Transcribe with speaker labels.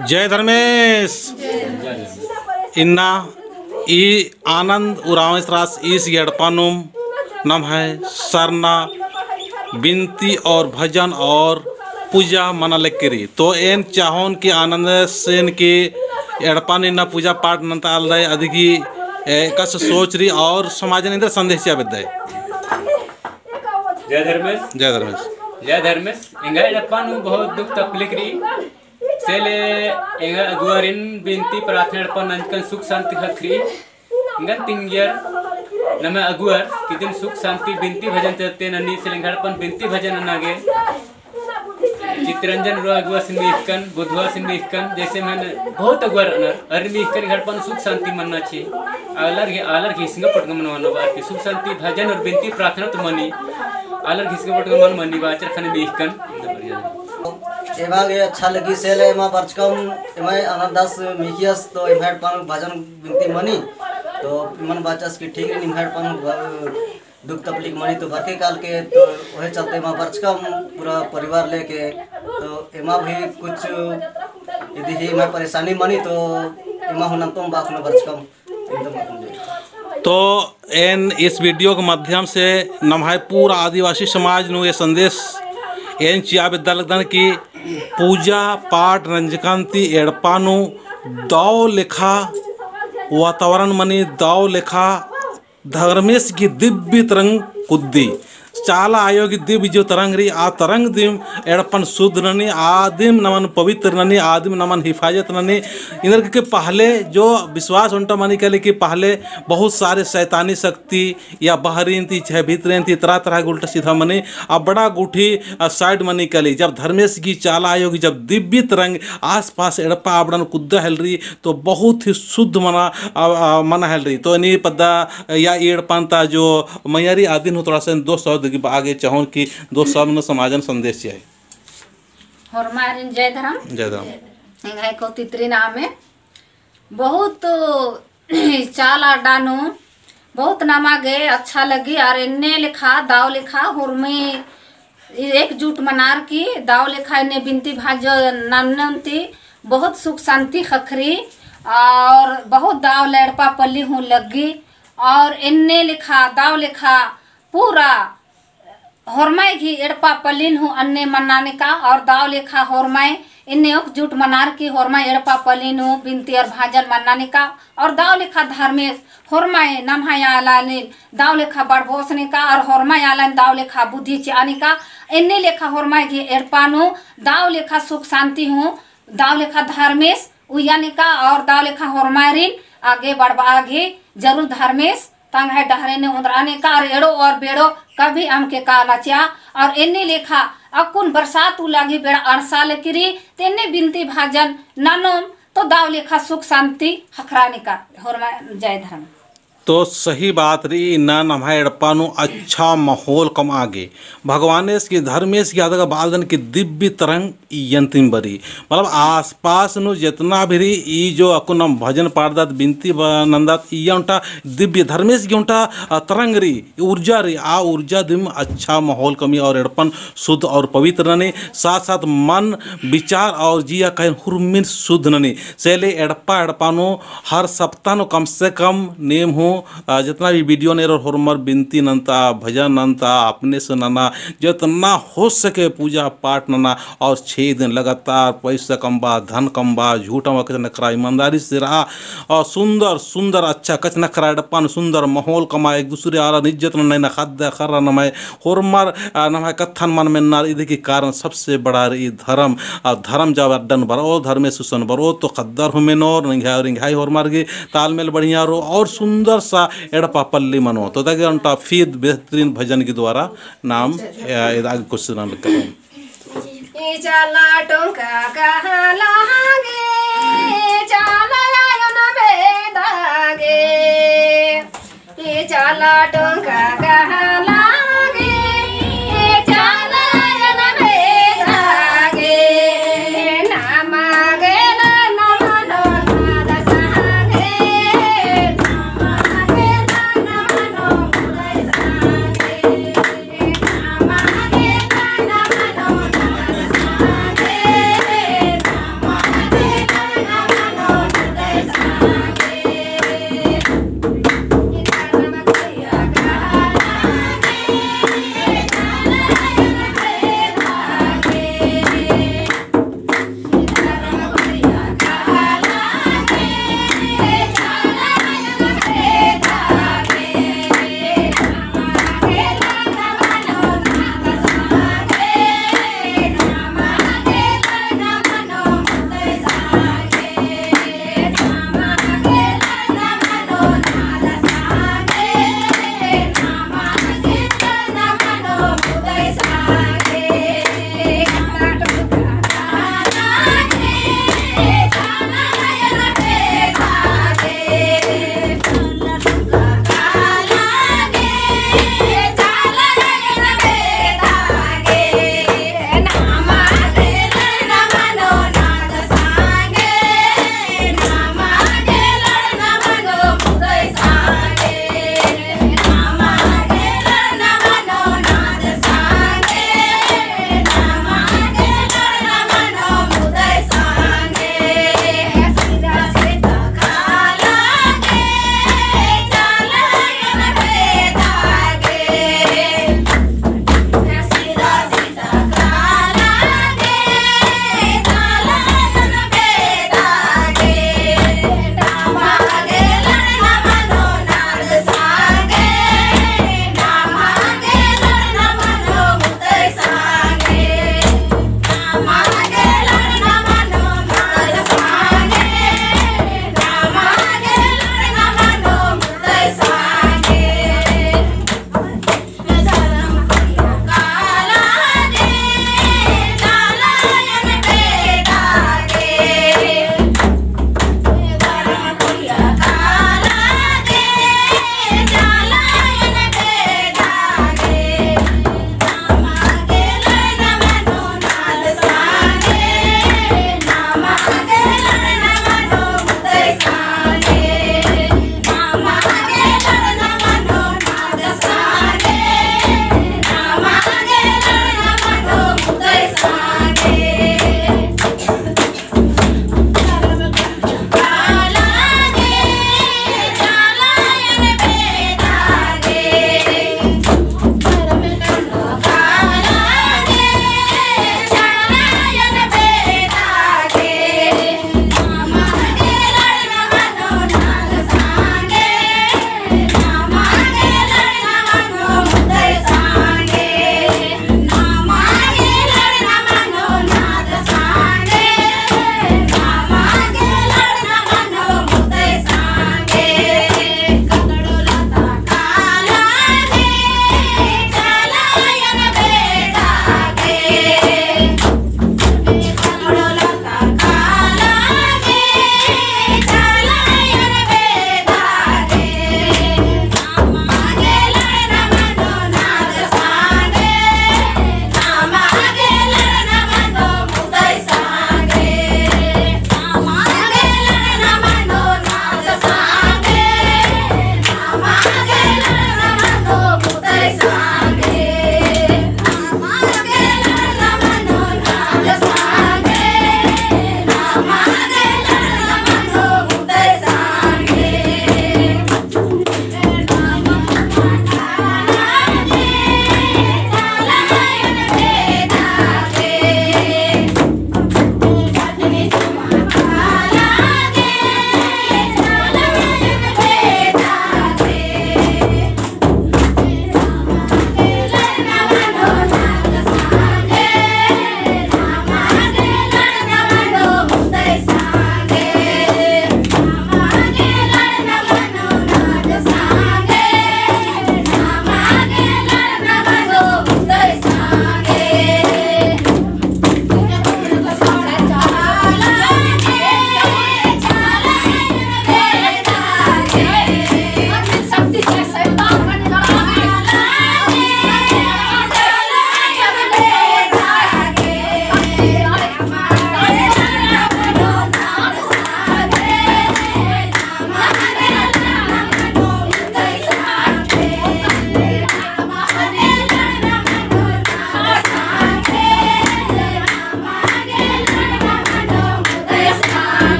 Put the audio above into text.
Speaker 1: जय धर्मेश इन्ना ई आनंद उरावेश रास ईस एड़पानुम नम है सरना बिनती और भजन और पूजा मना लेकरी तो एन चाहोन की आनंद सेन की एड़पान इन्ना पूजा पाठ नंता आल रहे अधिकी कस सोच रही और समाज ने संदेश चाहे
Speaker 2: जय धर्मेश
Speaker 1: जय धर्मेश
Speaker 2: जय धर्मेश इंगा एड़पानु बहुत दुख तकलीफ रही सेले इंगा अगुआरिन बिनती प्रार्थना एड़पान अंजकन सुख शांति खखरी इंगा तिंगियर नमे अगुआर किदिन सुख शांति बिनती भजन तेते ननी सेलेंगड़पन बिनती भजन नागे चित्रंजन रो अगुआ सिंह बुधवा सिंह जैसे मैंने बहुत अगुआ अरमी घड़पन सुख शांति मनना चाहिए आलर घिसंग पटग मनवानो बार की सुख शांति भजन और बिनती प्रार्थना तो मनी आलर घिसंग पटग मन मनी बाचर खने बीकन
Speaker 3: एबागे अच्छा लगी सेले एमा बरचकम एमा अनदास मिकियस तो एभड़पन भजन बिनती मनी तो मन बाचस की ठीक नहीं एभड़पन दुख तकलीफ मनी तो भरके काल के तो वह चलते एमा बरचकम पूरा परिवार लेके तो एमा भी कुछ यदि ही मैं परेशानी मनी तो एमा हुनम तुम बात में बरचकम एकदम
Speaker 1: तो एन इस वीडियो के माध्यम से नम्हाय पूरा आदिवासी समाज नु ये संदेश एन चिया विद्या लगदन की पूजा पाठ रंजकांति एड़पानु दाव लेखा वातावरण मनी दाव लेखा धर्मेश की दिव्य तरंग कुद्दी चाला आयोग दिव्य जो तरंग रही आ तरंग दिम एड़पन शुद्ध ननी आदिम नमन पवित्र ननी आदिम नमन हिफाजत ननी इधर के पहले जो विश्वास उनटा मानी कले कि पहले बहुत सारे शैतानी शक्ति या बहरीन थी चाहे भीतरें थी तरह तरह के उल्टा सीधा मनी अब बड़ा गुठी साइड मनी कली जब धर्मेश की चाला आयोग जब दिव्य तरंग आस पास एड़पा आबड़न कुद्दा हेल रही तो बहुत ही शुद्ध मना हेल रही तो नहीं पद्दा या एड़पानता जो मैयारी आदिन हो थोड़ा सा दोस्त आगे चाहों कि दोस्त साहब ने समाजन संदेश चाहिए
Speaker 4: हरमारिन जय धर्म इंगाई को तित्री नाम है बहुत चाला डानो बहुत नामा गए अच्छा लगी और इन्ने लिखा दाव लिखा हुरमे एकजुट मनार की दाव लिखा इन्ने बिनती भाजो नामनती बहुत सुख शांति खखरी और बहुत दाव लड़पा पल्ली हूँ लगी और इन्ने लिखा दाव लिखा पूरा होरमाई घी एड़पा पलिन हूँ अन्य मनाने का और दाव लेखा होरमाई इन्ने एकजुट मनार की होरमाई एड़पा पलिन हूँ बिनती और भाजन मनाने का और दाव लेखा धर्मेश होरमाई नम्हाई आलानिन दाव लेखा बड़भोसने का और होरमाई आलान दाव लेखा बुद्धि चाने का इन्ने लेखा होरमाई घी एड़पानु दाव लेखा सुख शांति हूँ दाव लेखा धर्मेश उयाने का और दाव लेखा होरमारिन आगे बढ़वा घी जरूर धर्मेश तंग है डहरे ने उधराने का और एड़ो और बेड़ो कभी आम के का नचा और इन्ने लेखा अकुन बरसात लागी बेड़ा अड़सा लेकिरी तेने बिनती भाजन नानोम तो दाव लेखा सुख शांति हखराने का होरमा जय धर्म
Speaker 1: तो सही बात रही ना नम्हा एड़पानु अच्छा माहौल कम आगे भगवानेश की धर्मेश की आदगा बालदन की दिव्य तरंग यंतिम बरी मतलब आसपास नु जितना भी रही ई जो अकुन भजन पाठदात बिनती नंदात ई उनटा दिव्य धर्मेश की उनटा तरंग रही ऊर्जा रही आ ऊर्जा दिम अच्छा माहौल कमी और एड़पन शुद्ध और पवित्र ननी साथ साथ मन विचार और जिया कहीं हुरमिन शुद्ध ननी सेले एड़पा एड़पानु हर सप्ताह नो कम से कम नेम हो जितना भी वीडियो ने होरमर बिनती नंता भजन नंता अपने से नना जितना हो सके पूजा पाठ नना और 6 दिन लगातार पैसा कम्बा धन कम्बा झूठा कच नखरा ईमानदारी से रहा और सुंदर सुंदर अच्छा कच नखरा डप्पन सुंदर माहौल कमा एक दूसरे आला इज्जत न खाद्य खर नमाय होरमर नमाय कथन मन में ना इधर के कारण सबसे बड़ा रही धर्म और धर्म जब अड्डन बरो धर्मे सुसन बरो तो कद्दर हो मेनोर रिंघाई होरमर गे तालमेल बढ़िया रो और सुंदर सा एड़पा पल्ली मनो तो तक उनका फीद बेहतरीन भजन के द्वारा नाम आगे कुछ सुनाने
Speaker 4: ए चला टोंका कहाँ लागे चला आयो न बेदागे ए चला टोंका